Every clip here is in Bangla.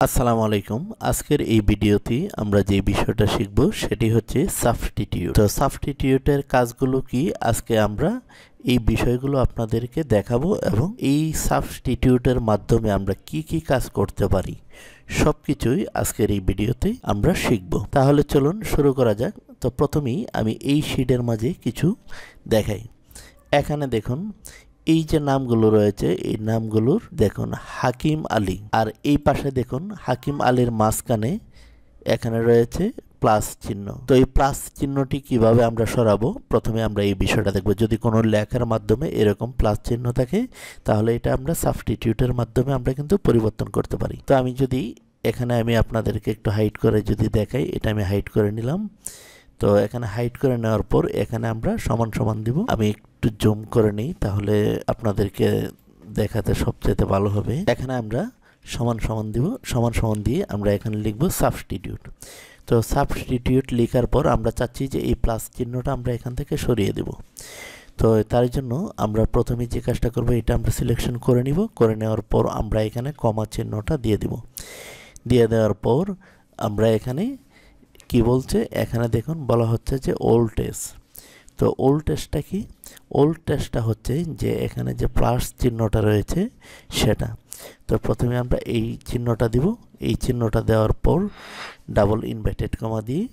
আসসালামু আলাইকুম। আজকের এই ভিডিওতে আমরা যে বিষয়টা শিখব সেটি হচ্ছে সাবস্টিটিউট। তো সাবস্টিটিউটের কাজগুলো কি আজকে আমরা এই বিষয়গুলো আপনাদেরকে দেখাবো এবং এই সাবস্টিটিউটের মাধ্যমে আমরা কি কি কাজ করতে পারি সবকিছুই আজকের এই ভিডিওতে আমরা শিখব। তাহলে চলুন শুরু করা যাক। তো প্রথমেই আমি এই শীটের মাঝে কিছু দেখাই। এখানে দেখুন এই যে নামগুলো রয়েছে এই নামগুলোর দেখুন হাকিম আলী, আর এই পাশে দেখুন হাকিম আলীর মাঝখানে এখানে রয়েছে প্লাস চিহ্ন। তো এই প্লাস চিহ্নটি কিভাবে আমরা সরাবো, প্রথমে আমরা এই বিষয়টা দেখব। যদি কোনো লেখার মাধ্যমে এরকম প্লাস চিহ্ন থাকে তাহলে এটা আমরা সাবস্টিটিউটের মাধ্যমে আমরা কিন্তু পরিবর্তন করতে পারি। তো আমি যদি এখানে আমি আপনাদেরকে একটু হাইড করে যদি দেখাই, এটা আমি হাইড করে নিলাম। তো এখানে হাইড করে নেওয়ার পর এখানে আমরা সমান সমান দিব। আমি একটু জুম করে নিই তাহলে আপনাদেরকে দেখাতে সবচেয়ে ভালো হবে। এখানে আমরা সমান সমান দিব, সমান সমান দিয়ে আমরা এখানে লিখব সাবস্টিটিউট। তো সাবস্টিটিউট লেখার পর আমরা চাচ্ছি যে এই প্লাস চিহ্নটা আমরা এখান থেকে সরিয়ে দেব। তো তার জন্য আমরা প্রথমে যে কাজটা করব, এটা আমরা সিলেকশন করে নিব। করে নেওয়ার পর আমরা এখানে কমা চিহ্নটা দিয়ে দিব। দিয়ে দেওয়ার পর আমরা এখানে কি বলছে, এখানে দেখুন বলা হচ্ছে যে ওল্ড টেস্ট। তো ওল্ড টেস্টটা কি? ওল্ড টেস্টটা হচ্ছে যে এখানে যে প্লাস চিহ্নটা রয়েছে সেটা। তো প্রথমে আমরা এই চিহ্নটা দিব। এই চিহ্নটা দেওয়ার পর ডাবল ইনভার্টেড কমা দিয়ে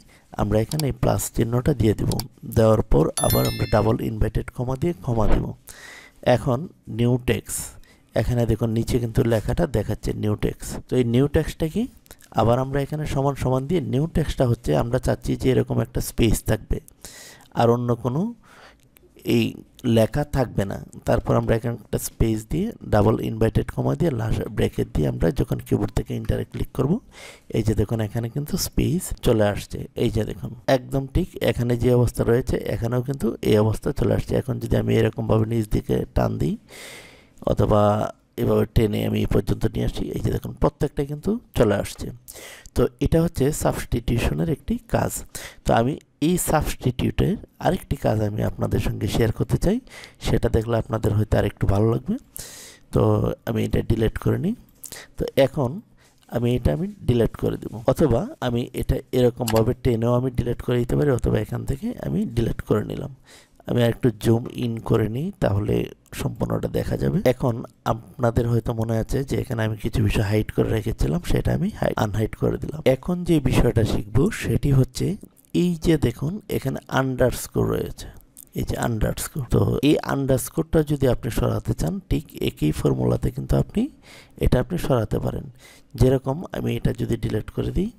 আমরা এখানে এই প্লাস চিহ্নটা দিয়ে দিব। দেওয়ার পর আবার আমরা ডাবল ইনভার্টেড কমা দিয়ে কমা দিব। এখন নিউ টেক্সট, এখানে দেখুন নিচে কিন্তু লেখাটা দেখাচ্ছে নিউ টেক্সট। তো এই নিউ টেক্সটটা কি? আবার আমরা এখানে সমান সমান দিয়ে নিউ টেক্সটটা হচ্ছে আমরা চাচ্ছি যে এরকম একটা স্পেস থাকবে, আর অন্য কোনো এই লেখা থাকবে না। তারপর আমরা এখানে একটা স্পেস দিয়ে ডাবল ইনভার্টেড কমা দিয়ে লাস্ট ব্র্যাকেট দিয়ে আমরা যখন কিবোর্ড থেকে ইন্টারে ক্লিক করব, এই যে দেখুন এখানে কিন্তু স্পেস চলে আসছে। এই যে দেখুন একদম ঠিক এখানে যে অবস্থা রয়েছে এখানেও কিন্তু এই অবস্থা চলে আসছে। এখন যদি আমি এরকমভাবে নিচ দিকে টান দিই অথবা এভাবে টেনে আমি এই পর্যন্ত নিয়ে আসি, এই যে দেখুন প্রত্যেকটা কিন্তু চলে আসছে। তো এটা হচ্ছে সাবস্টিটিউশনের একটি কাজ। তো আমি এই সাবস্টিটিউটের আরেকটি কাজ আমি আপনাদের সঙ্গে শেয়ার করতে চাই, সেটা দেখলে আপনাদের হয়তো আরেকটু ভালো লাগবে। তো আমি এটা ডিলিট করে নিই। তো এখন আমি ডিলিট করে দেব, অথবা আমি এটা এরকমভাবে টেনেও আমি ডিলিট করে দিতে পারি, অথবা এখান থেকে আমি ডিলিট করে নিলাম। আমি আরেকটু জুম ইন করে নিই তাহলে সম্পূর্ণটা দেখা যাবে। এখন আপনাদের হয়তো মনে আছে যে এখানে আমি কিছু বিষয় হাইড করে রেখেছিলাম, সেটা আমি আনহাইড করে দিলাম। এখন যে বিষয়টা শিখব সেটি হচ্ছে এই যে দেখুন এখানে আন্ডারস্কোর রয়েছে, এই যে আন্ডারস্কোর। তো এই আন্ডারস্কোরটা যদি আপনি সরাতে চান ঠিক একই ফর্মুলাতে কিন্তু আপনি সরাতে পারেন। যেরকম আমি এটা যদি ডিলিট করে দিই,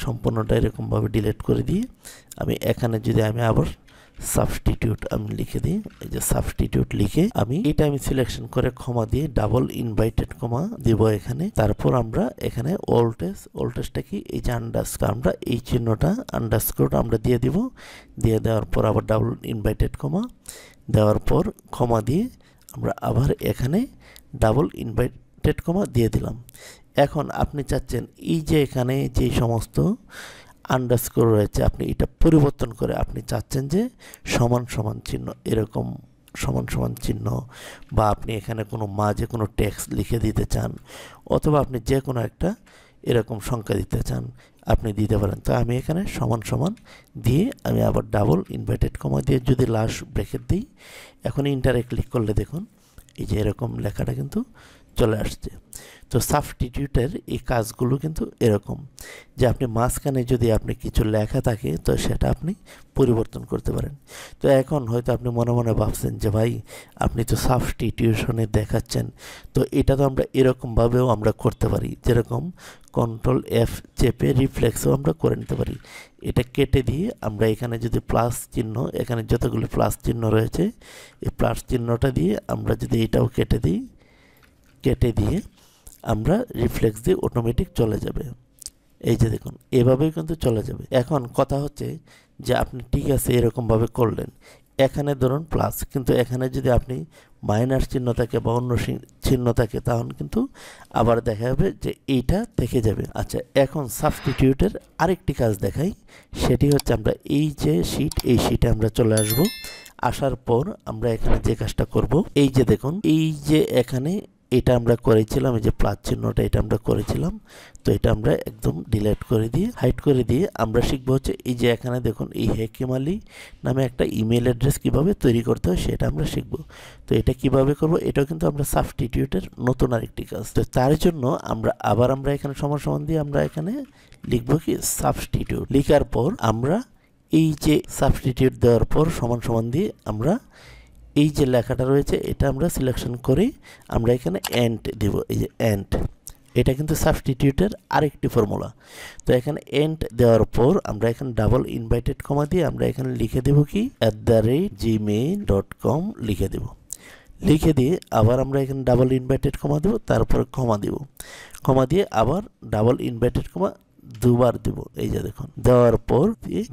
সম্পূর্ণটা এরকমভাবে ডিলিট করে দিয়ে আমি এখানে যদি আমি আবার সাবস্টিটিউট আমি লিখে দিই, এই যে সাবস্টিটিউট লিখে আমি সিলেকশন করে কমা দিয়ে ডাবল ইনভার্টেড কমা দিব এখানে। তারপর আমরা এখানে ওল্ড টেস্টটা কি, এই যে আন্ডারস্কোর, আমরা এই চিহ্নটা আন্ডারস্কোরটা আমরা দিয়ে দিব। দিয়ে দেওয়ার পর আবার ডাবল ইনভার্টেড কমা দেওয়ার পর কমা দিয়ে আমরা আবার এখানে ডাবল ইনভার্টেড কমা দিয়ে দিলাম। এখন আপনি চাচ্ছেন এই যে এখানে যে সমস্ত আন্ডারস্কোর রয়েছে আপনি এটা পরিবর্তন করে আপনি চাচ্ছেন যে সমান সমান চিহ্ন, এরকম সমান সমান চিহ্ন, বা আপনি এখানে কোনো মাঝে কোনো টেক্সট লিখে দিতে চান, অথবা আপনি যে কোনো একটা এরকম সংখ্যা দিতে চান আপনি দিতে পারেন। তো আমি এখানে সমান সমান দিয়ে আমি আবার ডাবল ইনভার্টেড কমা দিয়ে যদি লাস্ট ব্র্যাকেট দিই, এখন ইন্টারে ক্লিক করলে দেখুন এই যে এরকম লেখাটা কিন্তু চলে আসছে। তো সাবস্টিটিউটের এই কাজগুলো কিন্তু এরকম যে আপনি মাঝখানে যদি আপনি কিছু লেখা থাকে তো সেটা আপনি পরিবর্তন করতে পারেন। তো এখন হয়তো আপনি মনে মনে ভাবছেন যে ভাই আপনি তো সাবস্টিটিউশনে দেখাচ্ছেন, তো এটা তো আমরা এরকমভাবেও আমরা করতে পারি, যেরকম কন্ট্রোল এফ চেপে রিফ্লেক্সও আমরা করে নিতে পারি। এটা কেটে দিয়ে আমরা এখানে যদি প্লাস চিহ্ন, এখানে যতগুলো প্লাস চিহ্ন রয়েছে এই প্লাস চিহ্নটা দিয়ে আমরা যদি এটাও কেটে দিই, কেটে দিয়ে আমরা রিফ্লেক্স দিয়ে অটোমেটিক চলে যাবে। এই যে দেখুন এভাবেই কিন্তু চলে যাবে। এখন কথা হচ্ছে যে আপনি ঠিক আছে এরকমভাবে করলেন, এখানে ধরুন প্লাস, কিন্তু এখানে যদি আপনি মাইনাস চিহ্ন থাকে বা অন্য চিহ্ন থাকে তাহলে কিন্তু আবার দেখা যাবে যে এইটা থেকে যাবে। আচ্ছা, এখন সাবস্টিটিউটের আরেকটি কাজ দেখাই, সেটি হচ্ছে আমরা এই যে শীট, এই শীটে আমরা চলে আসব। আসার পর আমরা এখানে যে কাজটা করব, এই যে দেখুন এই যে এখানে এটা আমরা করেছিলাম, এই যে প্লাস চিহ্নটা এটা আমরা করেছিলাম। তো এটা আমরা একদম ডিলিট করে দিয়ে হাইড করে দিয়ে আমরা শিখবো হচ্ছে এই যে এখানে দেখুন এই হেকিম আলী নামে একটা ইমেল অ্যাড্রেস কিভাবে তৈরি করতে হয় সেটা আমরা শিখবো। তো এটা কিভাবে করব, এটাও কিন্তু আমরা সাবস্টিটিউটের নতুন আরেকটি কাজ। তো তার জন্য আমরা এখানে সমান দিয়ে আমরা এখানে লিখবো কি সাবস্টিটিউট। লিখার পর আমরা এই যে সাবস্টিটিউট দেওয়ার পর সমান দিয়ে আমরা এই যে লেখাটা রয়েছে এটা আমরা সিলেকশন করে আমরা এখানে এন্ড দেব। এই যে এন্ড, এটা কিন্তু সাবস্টিটিউটের আরেকটি ফর্মুলা। তো এখানে এন্ড দেওয়ার পর আমরা এখানে ডাবল ইনভাইটেড কমা দিয়ে আমরা এখানে লিখে দেব কি @gmail.com লিখে দেব। লিখে দিয়ে আবার আমরা এখানে ডাবল ইনভাইটেড কমা দেব, তারপরে কমা দেব। কমা দিয়ে আবার ডাবল ইনভাইটেড কমা দুবার দেব। এই যে দেখুন, দেওয়ার পর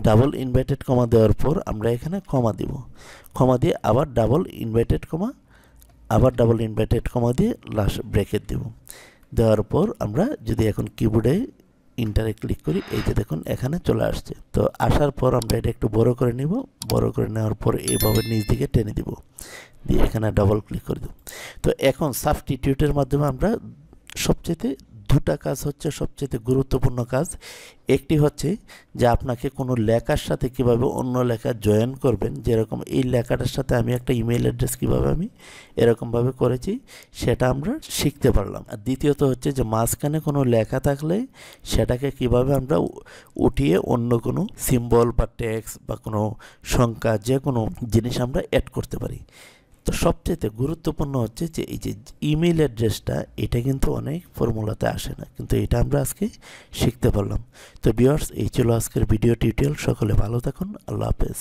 ডাবল ইনভাইটেড কমা দেওয়ার পর আমরা এখানে কমা দেব। কমা দিয়ে আবার ডাবল ইনভাইটেড কমা, আবার ডাবল ইনভাইটেড কমা দিয়ে লাস্ট ব্র্যাকেট দেব। দেওয়ার পর আমরা যদি এখন কিবোর্ডে ইন্টারে ক্লিক করি, এই যে দেখুন এখানে চলে আসছে। তো আসার পর আমরা এটা একটু বড় করে নিব। বড় করে নেওয়ার পর এইভাবে নিচ দিকে টেনে দিব, দিয়ে এখানে ডাবল ক্লিক করে দেব। তো এখন সাবস্টিটিউটের মাধ্যমে আমরা সবচেয়ে দুটা কাজ হচ্ছে সবচেয়ে গুরুত্বপূর্ণ কাজ। একটি হচ্ছে যে আপনাকে কোনো লেখার সাথে কিভাবে অন্য লেখা জয়েন করবেন, যেরকম এই লেখাটার সাথে আমি একটা ইমেল অ্যাড্রেস কিভাবে আমি এরকমভাবে করেছি সেটা আমরা শিখতে পারলাম। আর দ্বিতীয়ত হচ্ছে যে মাঝখানে কোনো লেখা থাকলে সেটাকে কিভাবে আমরা উঠিয়ে অন্য কোনো সিম্বল বা টেক্সট বা কোনো সংখ্যা যে কোনো জিনিস আমরা অ্যাড করতে পারি। তো সবচেয়ে গুরুত্বপূর্ণ হচ্ছে যে এই যে ইমেল অ্যাড্রেসটা, এটা কিন্তু অনেক ফর্মুলাতে আসে না, কিন্তু এটা আমরা আজকে শিখতে পারলাম। তো ভিউয়ার্স, এই ছিল আজকের ভিডিও টিউটোরিয়াল। সকলে ভালো থাকুন, আল্লাহ হাফেজ।